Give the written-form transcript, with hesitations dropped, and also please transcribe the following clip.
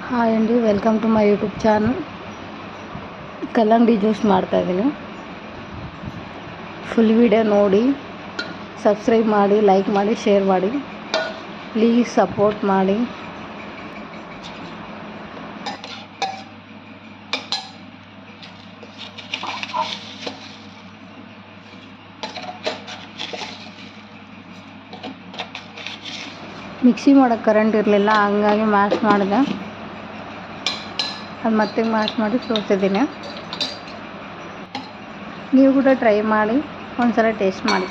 Hi ಅಂడి, welcome to my YouTube channel. ಕಲ್ಲಂಗಡಿ juice ಮಾಡ್ತಾಯಿದ್ದೀನಿ. ಫುಲ್ ವಿಡಿಯೋ ನೋಡಿ, ಸಬ್ಸ್ಕ್ರೈಬ್ ಮಾಡಿ, ಲೈಕ್ ಮಾಡಿ, ಶೇರ್ ಮಾಡಿ. ಪ್ಲೀಸ್ ಸಪೋರ್ಟ್ ಮಾಡಿ. ಮಿಕ್ಸಿ ಮಾಡೋಕ್ಕೆ ಕರೆಂಟ್ ಇರಲಿಲ್ಲ, ಹಂಗಾಗಿ ಮ್ಯಾಶ್ ಮಾಡಿದೆ. ಅದು ಮತ್ತೆ ಮ್ಯಾಶ್ ಮಾಡಿ ತೋರಿಸಿದ್ದೀನಿ. ನೀವು ಕೂಡ ಟ್ರೈ ಮಾಡಿ, ಒಂದ್ಸಲ ಟೇಸ್ಟ್ ಮಾಡಿ.